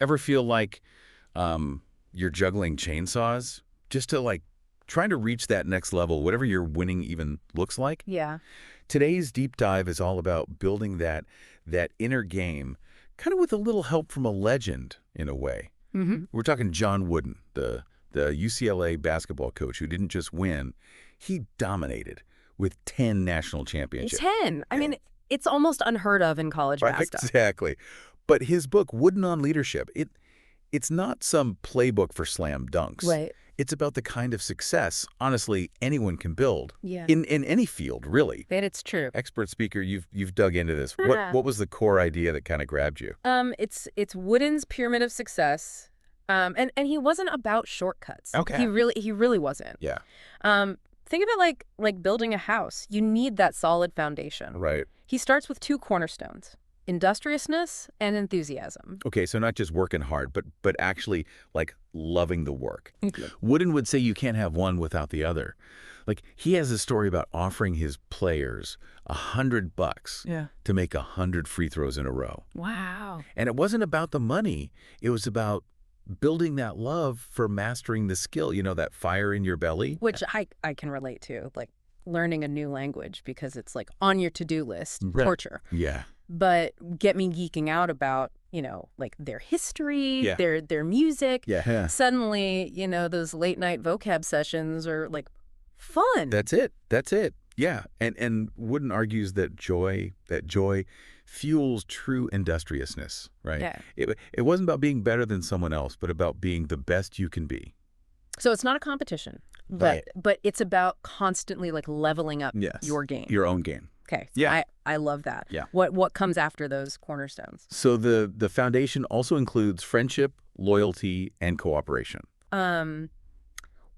Ever feel like you're juggling chainsaws just to like trying to reach that next level, whatever your winning even looks like? Yeah. Today's deep dive is all about building that inner game, kind of with a little help from a legend in a way. We're talking John Wooden, the UCLA basketball coach who didn't just win, he dominated with 10 national championships. 10. I mean, it's almost unheard of in college Right, basketball. exactly. But his book, Wooden on Leadership, it's not some playbook for slam dunks. Right. It's about the kind of success, honestly, anyone can build. Yeah. In any field, really. That it's true. Expert speaker, you've dug into this. What was the core idea that kind of grabbed you? It's Wooden's pyramid of success. And he wasn't about shortcuts. Okay. He really wasn't. Yeah. Think of it like building a house. You need that solid foundation. Right. He starts with 2 cornerstones: industriousness and enthusiasm. Okay, so not just working hard, but actually like loving the work. Wooden would say you can't have one without the other. Like he has a story about offering his players $100 to make 100 free throws in a row. Wow. And it wasn't about the money. It was about building that love for mastering the skill, that fire in your belly. Which I can relate to, like learning a new language, because it's like on your to-do list, torture. Yeah. But get me geeking out about, like their history, their music. Yeah. Suddenly, those late night vocab sessions are like fun. That's it. Yeah. And Wooden argues that joy fuels true industriousness, right? Yeah. It wasn't about being better than someone else, but about being the best you can be. So it's not a competition, but it's about constantly like leveling up your game. Your own game. Okay. So Yeah. I love that. Yeah. What comes after those cornerstones? So the foundation also includes friendship, loyalty, and cooperation.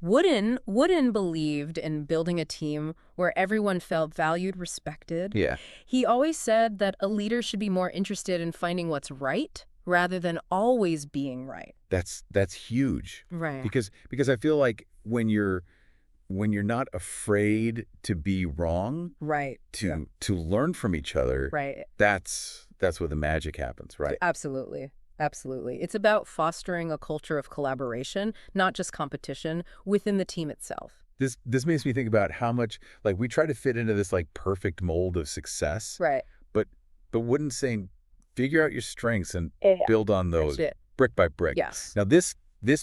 Wooden believed in building a team where everyone felt valued, respected. Yeah. He always said that a leader should be more interested in finding what's right rather than always being right. That's huge. Right. Because I feel like when you're not afraid to be wrong, right, to learn from each other, right, that's where the magic happens, right? Absolutely. Absolutely. It's about fostering a culture of collaboration, not just competition, within the team itself. This makes me think about how much like we try to fit into this like perfect mold of success. Right. But Wooden saying figure out your strengths and build on those brick by brick. Yes. Now this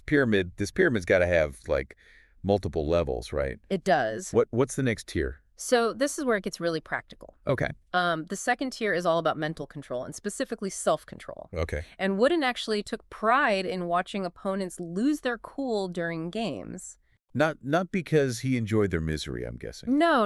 pyramid's got to have like multiple levels, right? It does. What's the next tier? So this is where it gets really practical. Okay. The second tier is all about mental control, and specifically self-control. Okay. And Wooden actually took pride in watching opponents lose their cool during games. Not because he enjoyed their misery, I'm guessing. No.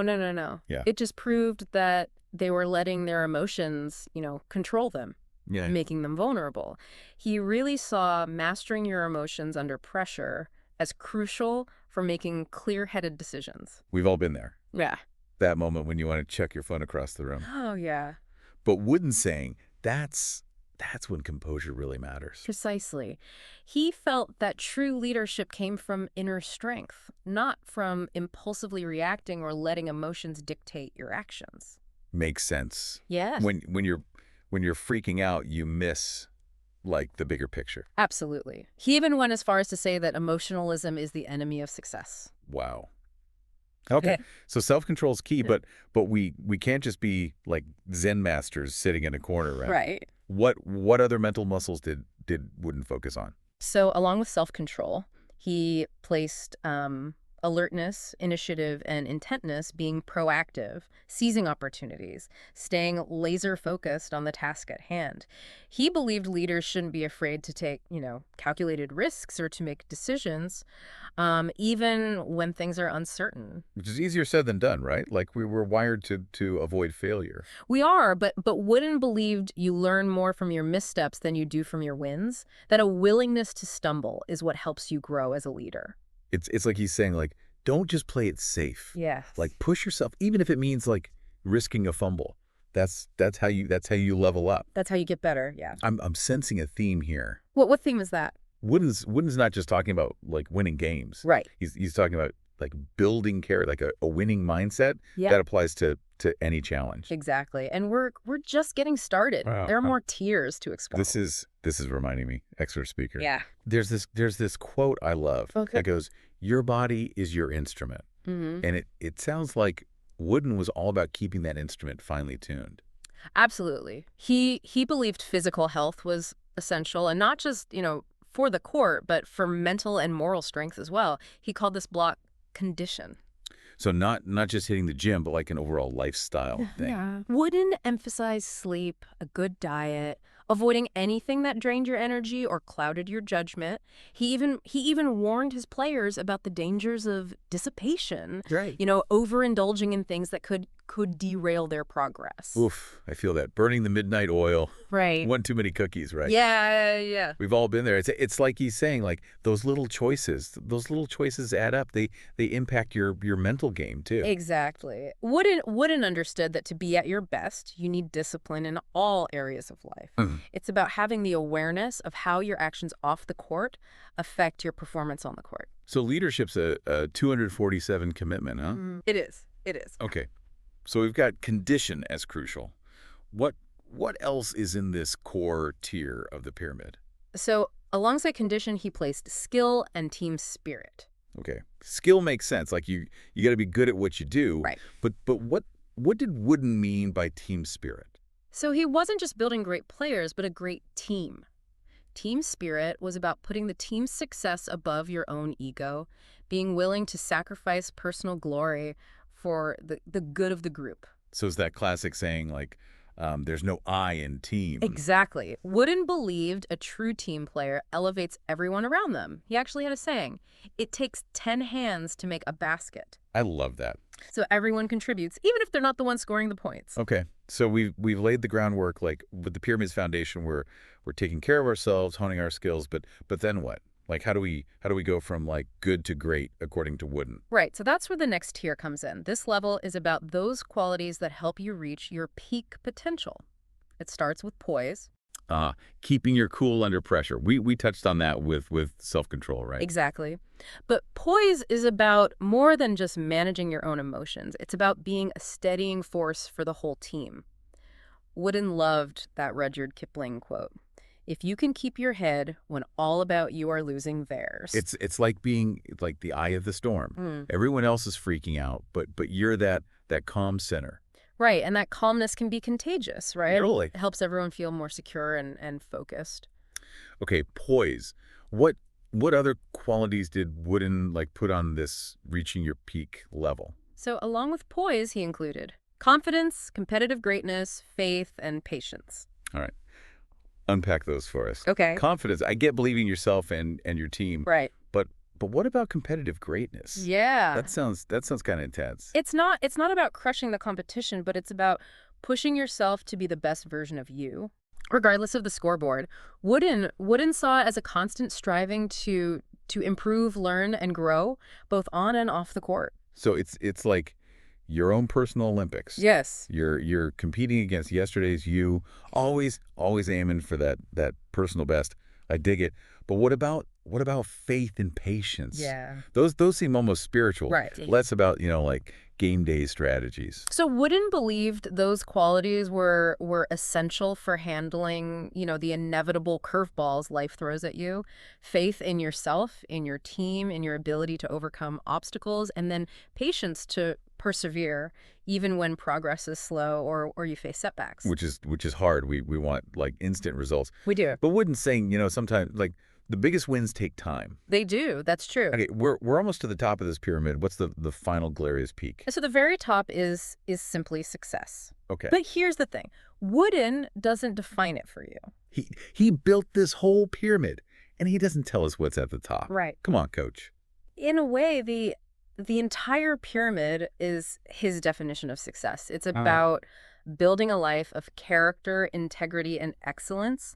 Yeah. It just proved that they were letting their emotions, control them, making them vulnerable. He really saw mastering your emotions under pressure as crucial for making clear-headed decisions. We've all been there. Yeah. That moment when you want to check your phone across the room. Oh, yeah. But Wooden saying that's when composure really matters. Precisely. He felt that true leadership came from inner strength, not from impulsively reacting or letting emotions dictate your actions. Makes sense. Yes. When you're freaking out, you miss like the bigger picture. Absolutely. He even went as far as to say that emotionalism is the enemy of success. Wow. Okay. So self-control is key, but we can't just be like Zen masters sitting in a corner, right? Right. What other mental muscles did Wooden focus on? So along with self-control, he placed alertness, initiative, and intentness being proactive, seizing opportunities, staying laser-focused on the task at hand. He believed leaders shouldn't be afraid to take, calculated risks or to make decisions, even when things are uncertain. Which is easier said than done, right? Like we were wired to avoid failure. We are, but Wooden believed you learn more from your missteps than you do from your wins, that a willingness to stumble is what helps you grow as a leader. It's like he's saying, like, don't just play it safe. Yes. Like push yourself, even if it means like risking a fumble. That's how you level up. That's how you get better. Yeah. I'm sensing a theme here. What theme is that? Wooden's not just talking about like winning games. Right. He's talking about like building care, like a winning mindset, Yeah. that applies to any challenge. Exactly. And we're just getting started. Wow. There are more tiers to explore. This is reminding me, expert speaker. Yeah. There's this quote I love that goes, "Your body is your instrument." Mm-hmm. And it sounds like Wooden was all about keeping that instrument finely tuned. Absolutely. He believed physical health was essential, and not just, for the court, but for mental and moral strength as well. He called this block condition. So not just hitting the gym, but like an overall lifestyle thing. Yeah. Wooden emphasized sleep, a good diet, avoiding anything that drained your energy or clouded your judgment. He even warned his players about the dangers of dissipation. Right. Overindulging in things that could derail their progress. Oof, I feel that. Burning the midnight oil. Right. One too many cookies, right? Yeah. We've all been there. It's like he's saying, like, those little choices add up. They impact your mental game too. Exactly. Wooden understood that to be at your best, you need discipline in all areas of life. It's about having the awareness of how your actions off the court affect your performance on the court. So leadership's a 247 commitment, huh? It is. Okay. So we've got condition as crucial. What else is in this core tier of the pyramid? So alongside condition, he placed skill and team spirit. Okay. Skill makes sense. Like you got to be good at what you do. Right. But what did Wooden mean by team spirit? So he wasn't just building great players, but a great team. Team spirit was about putting the team's success above your own ego, being willing to sacrifice personal glory for the good of the group. So it's that classic saying, like, there's no I in team. Exactly. Wooden believed a true team player elevates everyone around them. He actually had a saying, it takes 10 hands to make a basket. I love that. So everyone contributes, even if they're not the one scoring the points. Okay. So we've laid the groundwork, like with the pyramid's foundation, we're taking care of ourselves, honing our skills, but then what? Like how do we go from like good to great according to Wooden? Right. So that's where the next tier comes in. This level is about those qualities that help you reach your peak potential. It starts with poise. Keeping your cool under pressure. We touched on that with self-control, right? Exactly. But poise is about more than just managing your own emotions. It's about being a steadying force for the whole team. Wooden loved that Rudyard Kipling quote. If you can keep your head when all about you are losing theirs. It's like being like the eye of the storm. Everyone else is freaking out, but you're that calm center. Right, and that calmness can be contagious, right? Totally. It helps everyone feel more secure and focused. Okay, poise. What other qualities did Wooden like put on this reaching your peak level? So along with poise, he included confidence, competitive greatness, faith, and patience. All right. Unpack those for us. Okay. Confidence. I get believing yourself and your team. Right. But what about competitive greatness? Yeah. That sounds kind of intense. It's not about crushing the competition, but it's about pushing yourself to be the best version of you, regardless of the scoreboard. Wooden saw it as a constant striving to improve, learn, and grow, both on and off the court. So it's like your own personal Olympics. Yes. You're competing against yesterday's you, always aiming for that personal best. I dig it. But what about faith and patience? Yeah. Those seem almost spiritual. Right. Less about, like game day strategies. So Wooden believed those qualities were essential for handling, the inevitable curveballs life throws at you. Faith in yourself, in your team, in your ability to overcome obstacles, and then patience to persevere even when progress is slow or you face setbacks. Which is hard. We want like instant results. We do. But Wooden's saying, sometimes like the biggest wins take time. They do. That's true. Okay, we're almost to the top of this pyramid. What's the final glorious peak? So the very top is simply success. Okay. But here's the thing. Wooden doesn't define it for you. He built this whole pyramid, and he doesn't tell us what's at the top. Right. Come on, coach. In a way, the entire pyramid is his definition of success. It's about building a life of character, integrity, and excellence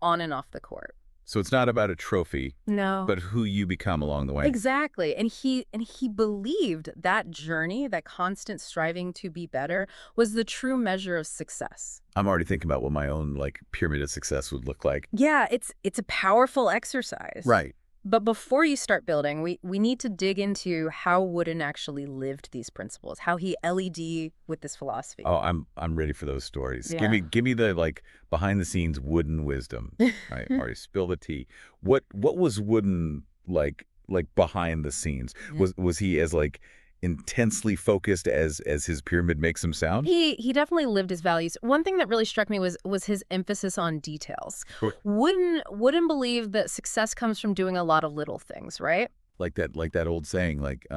on and off the court. So it's not about a trophy, No. but who you become along the way. Exactly. And he believed that journey, that constant striving to be better, was the true measure of success. I'm already thinking about what my own like pyramid of success would look like. Yeah, it's a powerful exercise. Right. But before you start building, we need to dig into how Wooden actually lived these principles, how he LED with this philosophy. Oh, I'm ready for those stories. Yeah. Give me the like behind the scenes Wooden wisdom. Right, all right, spill the tea. What was Wooden like behind the scenes? Yeah. Was he as like intensely focused as his pyramid makes him sound? He definitely lived his values. One thing that really struck me was his emphasis on details. Sure. Wouldn't believe that success comes from doing a lot of little things, right? Like that old saying, like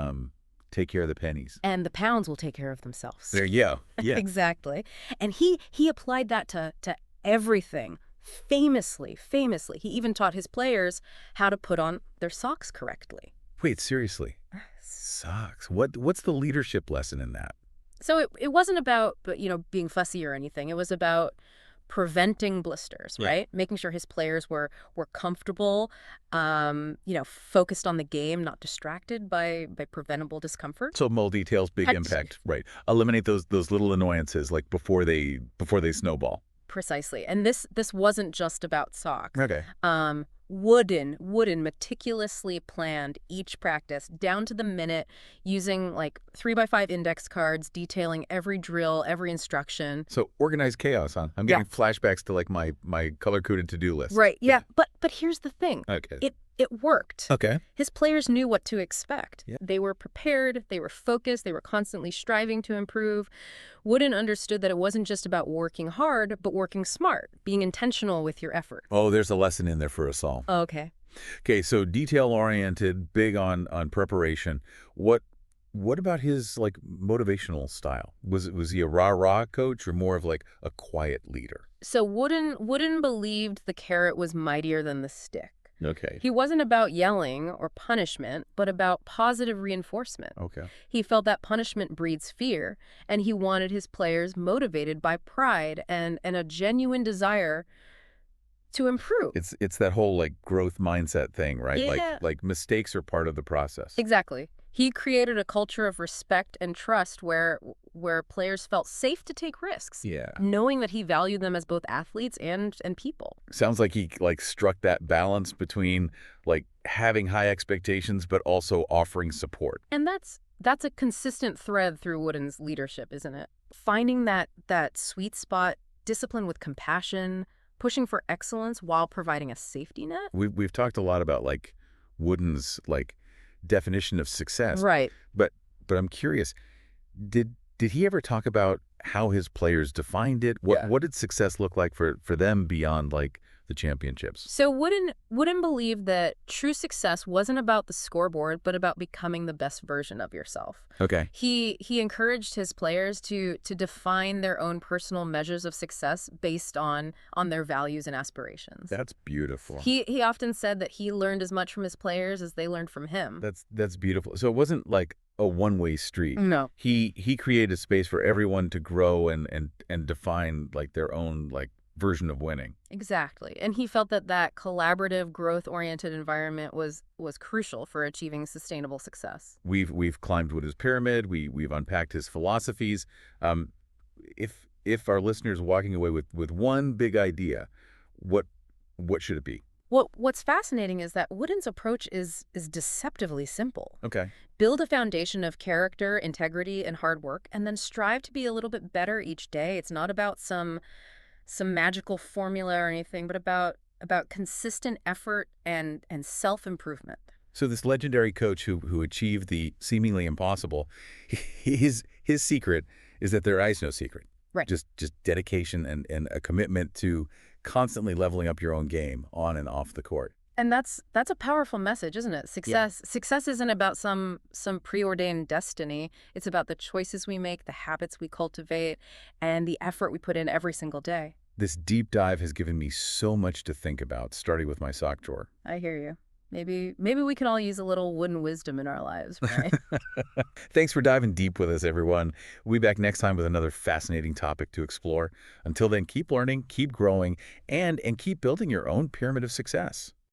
take care of the pennies. And the pounds will take care of themselves. There you go. Yeah. Exactly. And he applied that to everything. Famously. He even taught his players how to put on their socks correctly. Wait, seriously. Sucks. What's the leadership lesson in that? So it wasn't about, being fussy or anything. It was about preventing blisters, Yeah. right? Making sure his players were comfortable, focused on the game, not distracted by preventable discomfort. So small details, big Had- impact. Right. Eliminate those little annoyances like before they snowball. Precisely. And this wasn't just about socks. Okay. Wooden meticulously planned each practice down to the minute, using like 3x5 index cards, detailing every drill, every instruction. So organized chaos, huh? I'm getting flashbacks to like my color-coded to-do list. Right. Yeah. But here's the thing. Okay. It worked. Okay. His players knew what to expect. Yeah. They were prepared, they were focused, they were constantly striving to improve. Wooden understood that it wasn't just about working hard, but working smart, being intentional with your effort. Oh, there's a lesson in there for us all. Okay. Okay, so detail-oriented, big on preparation. What about his like motivational style? Was he a rah-rah coach or more of like a quiet leader? So Wooden believed the carrot was mightier than the stick. Okay. He wasn't about yelling or punishment, but about positive reinforcement. Okay. He felt that punishment breeds fear, and he wanted his players motivated by pride and a genuine desire to improve. It's that whole like growth mindset thing, right? Yeah. Like mistakes are part of the process. Exactly. He created a culture of respect and trust where players felt safe to take risks, Yeah. knowing that he valued them as both athletes and people. Sounds like he like struck that balance between like having high expectations but also offering support. And that's a consistent thread through Wooden's leadership, isn't it? Finding that sweet spot, discipline with compassion, pushing for excellence while providing a safety net. We've talked a lot about like Wooden's like definition of success. Right. But I'm curious, did he ever talk about how his players defined it? What did success look like for them beyond like the championships? So Wooden believed that true success wasn't about the scoreboard, but about becoming the best version of yourself. Okay. He encouraged his players to define their own personal measures of success based on their values and aspirations. That's beautiful. He often said that he learned as much from his players as they learned from him. That's beautiful. So it wasn't like a one-way street. No. He created space for everyone to grow and define like their own like version of winning. Exactly. And he felt that collaborative, growth-oriented environment was crucial for achieving sustainable success. We've climbed Wooden's pyramid. We've unpacked his philosophies. If our listeners walking away with one big idea, what should it be? What's fascinating is that Wooden's approach is deceptively simple. Okay. Build a foundation of character, integrity, and hard work, and then strive to be a little bit better each day. It's not about some magical formula or anything, but about consistent effort and self-improvement. So this legendary coach who achieved the seemingly impossible, his secret is that there is no secret. Right. Just dedication and a commitment to constantly leveling up your own game on and off the court. And that's a powerful message, isn't it? Success isn't about some preordained destiny. It's about the choices we make, the habits we cultivate, and the effort we put in every single day. This deep dive has given me so much to think about, starting with my sock drawer. I hear you. Maybe we can all use a little Wooden wisdom in our lives, right? Thanks for diving deep with us, everyone. We'll be back next time with another fascinating topic to explore. Until then, keep learning, keep growing, and keep building your own pyramid of success.